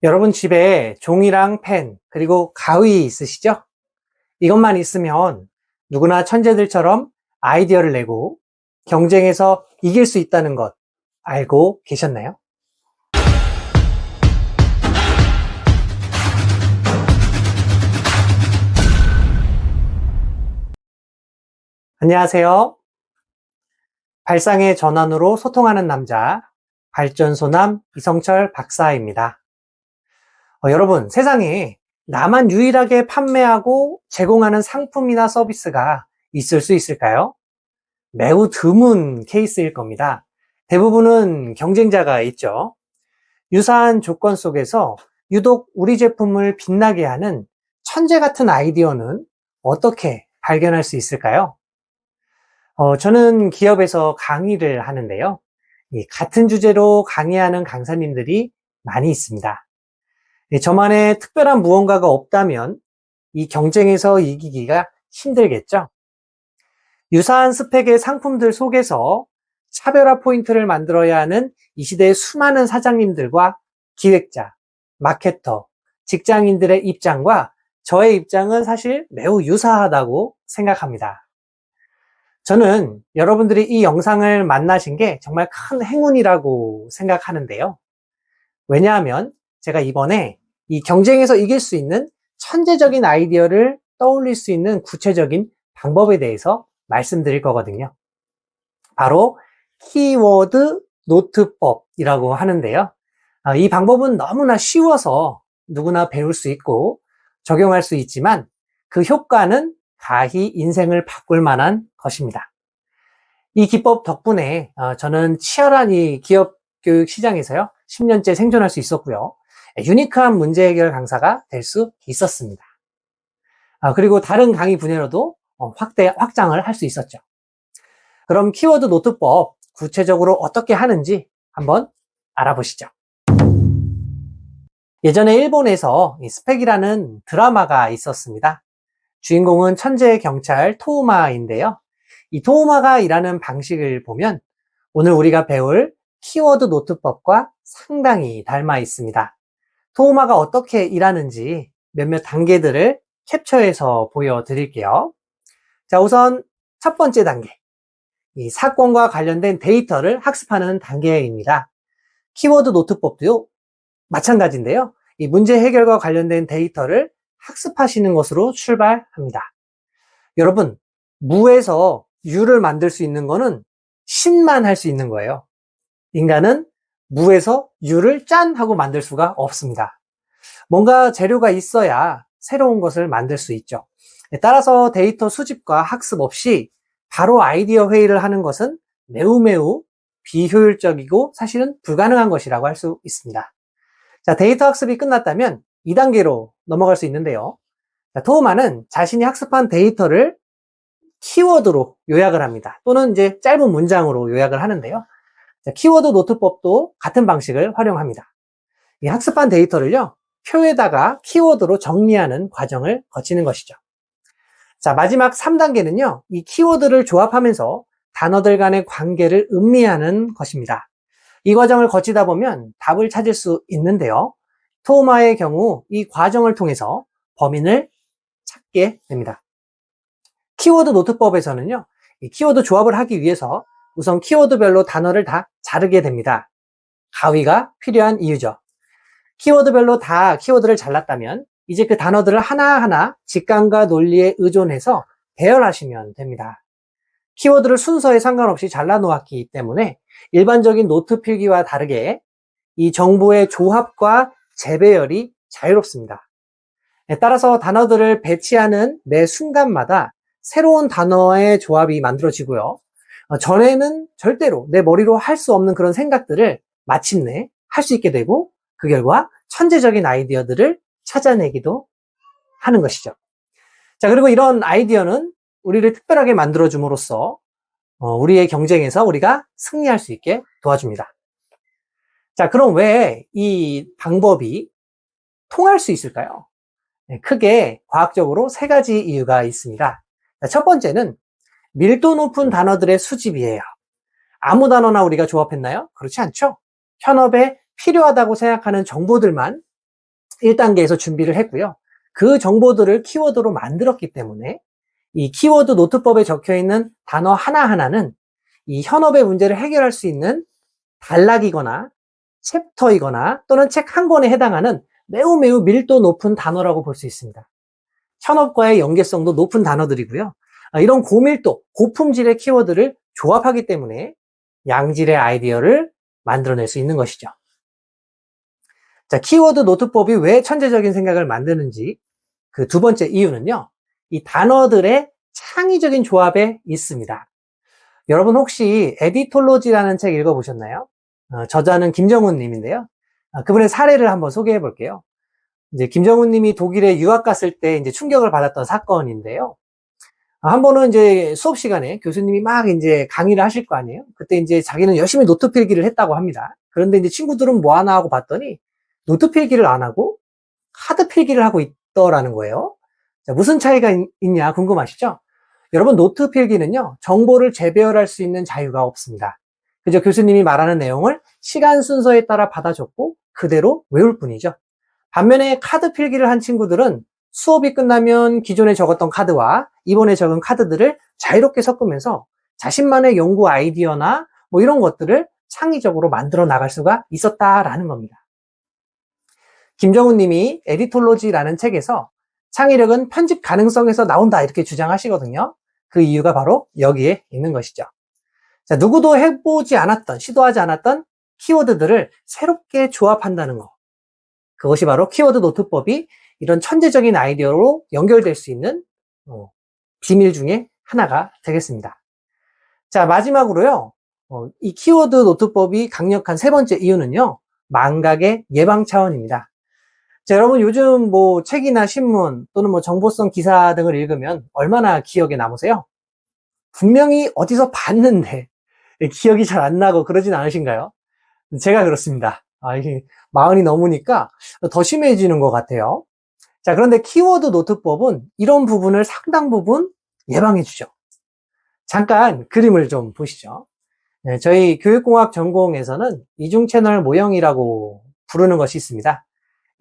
여러분 집에 종이랑 펜, 그리고 가위 있으시죠? 이것만 있으면 누구나 천재들처럼 아이디어를 내고 경쟁에서 이길 수 있다는 것 알고 계셨나요? 안녕하세요. 발상의 전환으로 소통하는 남자, 발전소남 이성철 박사입니다. 여러분, 세상에 나만 유일하게 판매하고 제공하는 상품이나 서비스가 있을 수 있을까요? 매우 드문 케이스일 겁니다. 대부분은 경쟁자가 있죠. 유사한 조건 속에서 유독 우리 제품을 빛나게 하는 천재 같은 아이디어는 어떻게 발견할 수 있을까요? 저는 기업에서 강의를 하는데요. 같은 주제로 강의하는 강사님들이 많이 있습니다. 저만의 특별한 무언가가 없다면 이 경쟁에서 이기기가 힘들겠죠? 유사한 스펙의 상품들 속에서 차별화 포인트를 만들어야 하는 이 시대의 수많은 사장님들과 기획자, 마케터, 직장인들의 입장과 저의 입장은 사실 매우 유사하다고 생각합니다. 저는 여러분들이 이 영상을 만나신 게 정말 큰 행운이라고 생각하는데요. 왜냐하면 제가 이번에 이 경쟁에서 이길 수 있는 천재적인 아이디어를 떠올릴 수 있는 구체적인 방법에 대해서 말씀드릴 거거든요. 바로 키워드 노트법이라고 하는데요. 이 방법은 너무나 쉬워서 누구나 배울 수 있고 적용할 수 있지만 그 효과는 가히 인생을 바꿀 만한 것입니다. 이 기법 덕분에 저는 치열한 이 기업 교육 시장에서요 10년째 생존할 수 있었고요. 유니크한 문제 해결 강사가 될 수 있었습니다. 그리고 다른 강의 분야로도 확장을 할 수 있었죠. 그럼 키워드 노트법 구체적으로 어떻게 하는지 한번 알아보시죠. 예전에 일본에서 스펙이라는 드라마가 있었습니다. 주인공은 천재 경찰 토우마인데요. 이 토우마가 일하는 방식을 보면 오늘 우리가 배울 키워드 노트법과 상당히 닮아 있습니다. 토우마가 어떻게 일하는지 몇몇 단계들을 캡처해서 보여드릴게요. 자, 우선 첫 번째 단계. 이 사건과 관련된 데이터를 학습하는 단계입니다. 키워드 노트법도요, 마찬가지인데요. 이 문제 해결과 관련된 데이터를 학습하시는 것으로 출발합니다. 여러분, 무에서 유를 만들 수 있는 거는 신만 할 수 있는 거예요. 인간은 무에서 유를 짠 하고 만들 수가 없습니다. 뭔가 재료가 있어야 새로운 것을 만들 수 있죠. 따라서 데이터 수집과 학습 없이 바로 아이디어 회의를 하는 것은 매우 비효율적이고 사실은 불가능한 것이라고 할 수 있습니다. 자, 데이터 학습이 끝났다면 2단계로 넘어갈 수 있는데요. 자, 토우마는 자신이 학습한 데이터를 키워드로 요약을 합니다. 또는 이제 짧은 문장으로 요약을 하는데요. 자, 키워드 노트법도 같은 방식을 활용합니다. 이 학습한 데이터를요, 표에다가 키워드로 정리하는 과정을 거치는 것이죠. 자, 마지막 3단계는요, 이 키워드를 조합하면서 단어들 간의 관계를 음미하는 것입니다. 이 과정을 거치다 보면 답을 찾을 수 있는데요. 토우마의 경우 이 과정을 통해서 범인을 찾게 됩니다. 키워드 노트법에서는요, 이 키워드 조합을 하기 위해서 우선 키워드별로 단어를 다 자르게 됩니다. 가위가 필요한 이유죠. 키워드별로 다 키워드를 잘랐다면 이제 그 단어들을 하나하나 직감과 논리에 의존해서 배열하시면 됩니다. 키워드를 순서에 상관없이 잘라놓았기 때문에 일반적인 노트 필기와 다르게 이 정보의 조합과 재배열이 자유롭습니다. 따라서 단어들을 배치하는 매 순간마다 새로운 단어의 조합이 만들어지고요. 전에는 절대로 내 머리로 할 수 없는 그런 생각들을 마침내 할 수 있게 되고 그 결과 천재적인 아이디어들을 찾아내기도 하는 것이죠. 자, 그리고 이런 아이디어는 우리를 특별하게 만들어줌으로써 우리의 경쟁에서 우리가 승리할 수 있게 도와줍니다. 자, 그럼 왜 이 방법이 통할 수 있을까요? 크게 과학적으로 3가지 이유가 있습니다. 자, 첫 번째는 밀도 높은 단어들의 수집이에요. 아무 단어나 우리가 조합했나요? 그렇지 않죠? 현업에 필요하다고 생각하는 정보들만 1단계에서 준비를 했고요. 그 정보들을 키워드로 만들었기 때문에 이 키워드 노트법에 적혀 있는 단어 하나하나는 이 현업의 문제를 해결할 수 있는 단락이거나 챕터이거나 또는 책 한 권에 해당하는 매우 밀도 높은 단어라고 볼 수 있습니다. 현업과의 연계성도 높은 단어들이고요. 이런 고밀도, 고품질의 키워드를 조합하기 때문에 양질의 아이디어를 만들어낼 수 있는 것이죠. 자, 키워드 노트법이 왜 천재적인 생각을 만드는지 그 두 번째 이유는요, 이 단어들의 창의적인 조합에 있습니다. 여러분 혹시 에디톨로지라는 책 읽어보셨나요? 저자는 김정훈 님인데요. 그분의 사례를 한번 소개해 볼게요. 이제 김정훈 님이 독일에 유학 갔을 때 이제 충격을 받았던 사건인데요. 한 번은 이제 수업 시간에 교수님이 막 이제 강의를 하실 거 아니에요? 그때 이제 자기는 열심히 노트 필기를 했다고 합니다. 그런데 이제 친구들은 뭐 하나 하고 봤더니 노트 필기를 안 하고 카드 필기를 하고 있더라는 거예요. 자, 무슨 차이가 있냐 궁금하시죠? 여러분, 노트 필기는요, 정보를 재배열할 수 있는 자유가 없습니다. 그저 교수님이 말하는 내용을 시간 순서에 따라 받아 적고 그대로 외울 뿐이죠. 반면에 카드 필기를 한 친구들은 수업이 끝나면 기존에 적었던 카드와 이번에 적은 카드들을 자유롭게 섞으면서 자신만의 연구 아이디어나 뭐 이런 것들을 창의적으로 만들어 나갈 수가 있었다라는 겁니다. 김정훈 님이 에디톨로지라는 책에서 창의력은 편집 가능성에서 나온다 이렇게 주장하시거든요. 그 이유가 바로 여기에 있는 것이죠. 자, 누구도 해보지 않았던, 시도하지 않았던 키워드들을 새롭게 조합한다는 거. 그것이 바로 키워드 노트법이 이런 천재적인 아이디어로 연결될 수 있는 비밀 중에 하나가 되겠습니다. 자, 마지막으로요. 이 키워드 노트법이 강력한 세 번째 이유는요. 망각의 예방 차원입니다. 자, 여러분 요즘 뭐 책이나 신문 또는 뭐 정보성 기사 등을 읽으면 얼마나 기억에 남으세요? 분명히 어디서 봤는데 기억이 잘 안 나고 그러진 않으신가요? 제가 그렇습니다. 이게 마흔이 넘으니까 더 심해지는 것 같아요. 자, 그런데 키워드 노트법은 이런 부분을 상당 부분 예방해 주죠. 잠깐 그림을 좀 보시죠. 네, 저희 교육공학 전공에서는 이중 채널 모형이라고 부르는 것이 있습니다.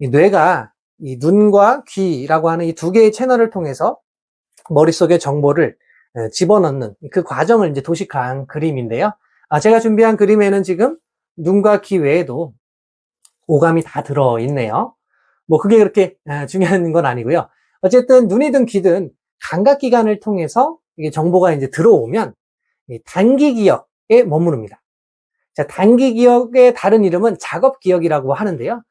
이 뇌가 이 눈과 귀라고 하는 이 두 개의 채널을 통해서 머릿속에 정보를 집어넣는 그 과정을 이제 도식한 그림인데요. 제가 준비한 그림에는 지금 눈과 귀 외에도 오감이 다 들어있네요. 뭐 그게 그렇게 중요한 건 아니고요. 어쨌든 눈이든 귀든 감각기관을 통해서 이게 정보가 이제 들어오면 단기 기억에 머무릅니다. 자, 단기 기억의 다른 이름은 작업 기억이라고 하는데요.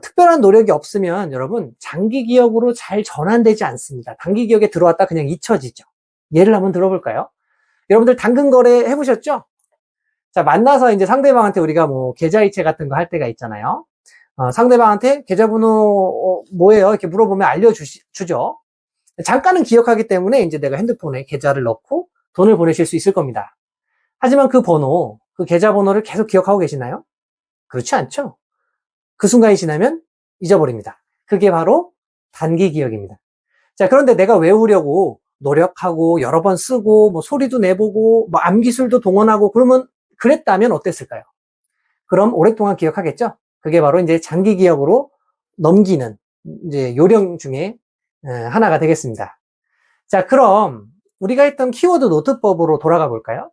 특별한 노력이 없으면 여러분 장기 기억으로 잘 전환되지 않습니다. 단기 기억에 들어왔다 그냥 잊혀지죠. 예를 한번 들어볼까요? 여러분들 당근 거래 해보셨죠? 자, 만나서 이제 상대방한테 우리가 뭐 계좌이체 같은 거 할 때가 있잖아요. 상대방한테 계좌번호 뭐예요? 이렇게 물어보면 알려주죠. 잠깐은 기억하기 때문에 이제 내가 핸드폰에 계좌를 넣고 돈을 보내실 수 있을 겁니다. 하지만 그 번호, 그 계좌번호를 계속 기억하고 계시나요? 그렇지 않죠? 그 순간이 지나면 잊어버립니다. 그게 바로 단기 기억입니다. 자, 그런데 내가 외우려고 노력하고 여러 번 쓰고 뭐 소리도 내보고 뭐 암기술도 동원하고 그랬다면 어땠을까요? 그럼 오랫동안 기억하겠죠? 그게 바로 이제 장기 기억으로 넘기는 이제 요령 중에 하나가 되겠습니다. 자, 그럼 우리가 했던 키워드 노트법으로 돌아가 볼까요?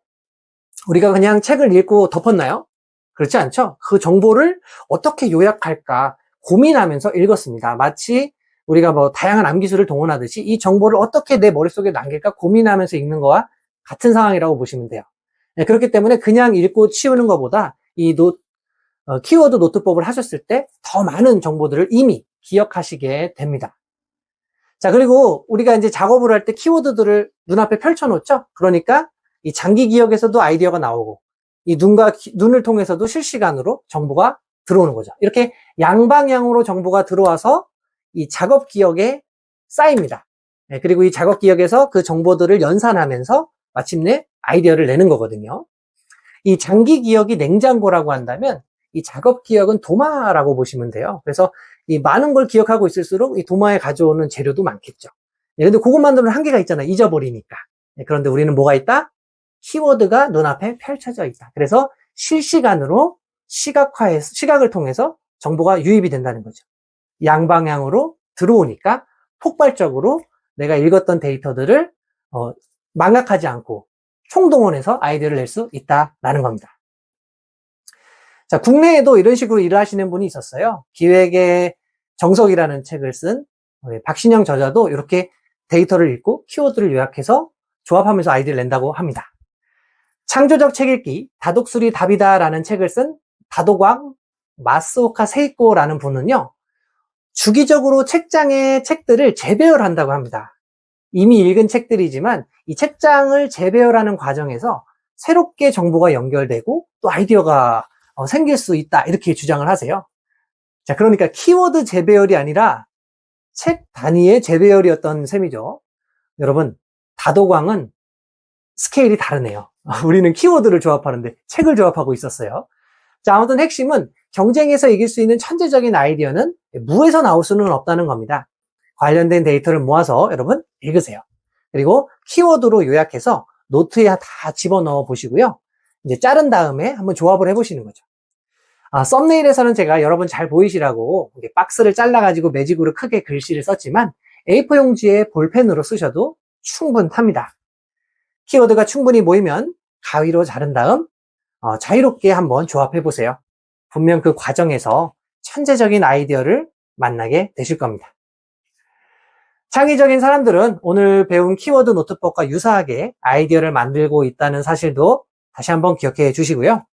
우리가 그냥 책을 읽고 덮었나요? 그렇지 않죠? 그 정보를 어떻게 요약할까 고민하면서 읽었습니다. 마치 우리가 뭐 다양한 암기술을 동원하듯이 이 정보를 어떻게 내 머릿속에 남길까 고민하면서 읽는 거와 같은 상황이라고 보시면 돼요. 그렇기 때문에 그냥 읽고 치우는 것보다 이 키워드 노트법을 하셨을 때 더 많은 정보들을 이미 기억하시게 됩니다. 자, 그리고 우리가 이제 작업을 할 때 키워드들을 눈앞에 펼쳐놓죠? 그러니까 이 장기 기억에서도 아이디어가 나오고 이 눈을 통해서도 실시간으로 정보가 들어오는 거죠. 이렇게 양방향으로 정보가 들어와서 이 작업 기억에 쌓입니다. 그리고 이 작업 기억에서 그 정보들을 연산하면서 마침내 아이디어를 내는 거거든요. 이 장기 기억이 냉장고라고 한다면 이 작업 기억은 도마라고 보시면 돼요. 그래서 이 많은 걸 기억하고 있을수록 이 도마에 가져오는 재료도 많겠죠. 근데 그것만으로는 한계가 있잖아요. 잊어버리니까. 그런데 우리는 뭐가 있다? 키워드가 눈앞에 펼쳐져 있다. 그래서 실시간으로 시각을 통해서 정보가 유입이 된다는 거죠. 양방향으로 들어오니까 폭발적으로 내가 읽었던 데이터들을 망각하지 않고 총동원해서 아이디어를 낼 수 있다라는 겁니다. 자, 국내에도 이런 식으로 일을 하시는 분이 있었어요. 기획의 정석이라는 책을 쓴 박신영 저자도 이렇게 데이터를 읽고 키워드를 요약해서 조합하면서 아이디어를 낸다고 합니다. 창조적 책 읽기, 다독술이 답이다라는 책을 쓴 다도광 마스오카 세이코라는 분은요, 주기적으로 책장의 책들을 재배열한다고 합니다. 이미 읽은 책들이지만 이 책장을 재배열하는 과정에서 새롭게 정보가 연결되고 또 아이디어가 생길 수 있다, 이렇게 주장을 하세요. 자, 그러니까 키워드 재배열이 아니라 책 단위의 재배열이었던 셈이죠. 여러분, 다도광은 스케일이 다르네요. 우리는 키워드를 조합하는데 책을 조합하고 있었어요. 자, 아무튼 핵심은 경쟁에서 이길 수 있는 천재적인 아이디어는 무에서 나올 수는 없다는 겁니다. 관련된 데이터를 모아서 여러분 읽으세요. 그리고 키워드로 요약해서 노트에 다 집어넣어 보시고요. 이제 자른 다음에 한번 조합을 해보시는 거죠. 썸네일에서는 제가 여러분 잘 보이시라고 박스를 잘라가지고 매직으로 크게 글씨를 썼지만 A4 용지에 볼펜으로 쓰셔도 충분합니다. 키워드가 충분히 모이면 가위로 자른 다음 자유롭게 한번 조합해 보세요. 분명 그 과정에서 천재적인 아이디어를 만나게 되실 겁니다. 창의적인 사람들은 오늘 배운 키워드 노트법과 유사하게 아이디어를 만들고 있다는 사실도 다시 한번 기억해 주시고요.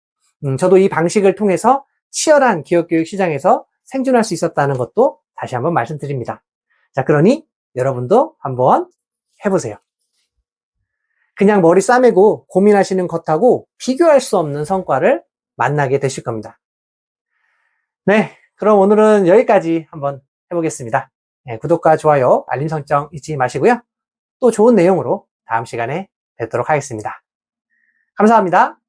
저도 이 방식을 통해서 치열한 기업교육 시장에서 생존할 수 있었다는 것도 다시 한번 말씀드립니다. 자, 그러니 여러분도 한번 해보세요. 그냥 머리 싸매고 고민하시는 것하고 비교할 수 없는 성과를 만나게 되실 겁니다. 네, 그럼 오늘은 여기까지 한번 해보겠습니다. 네, 구독과 좋아요, 알림 설정 잊지 마시고요. 또 좋은 내용으로 다음 시간에 뵙도록 하겠습니다. 감사합니다.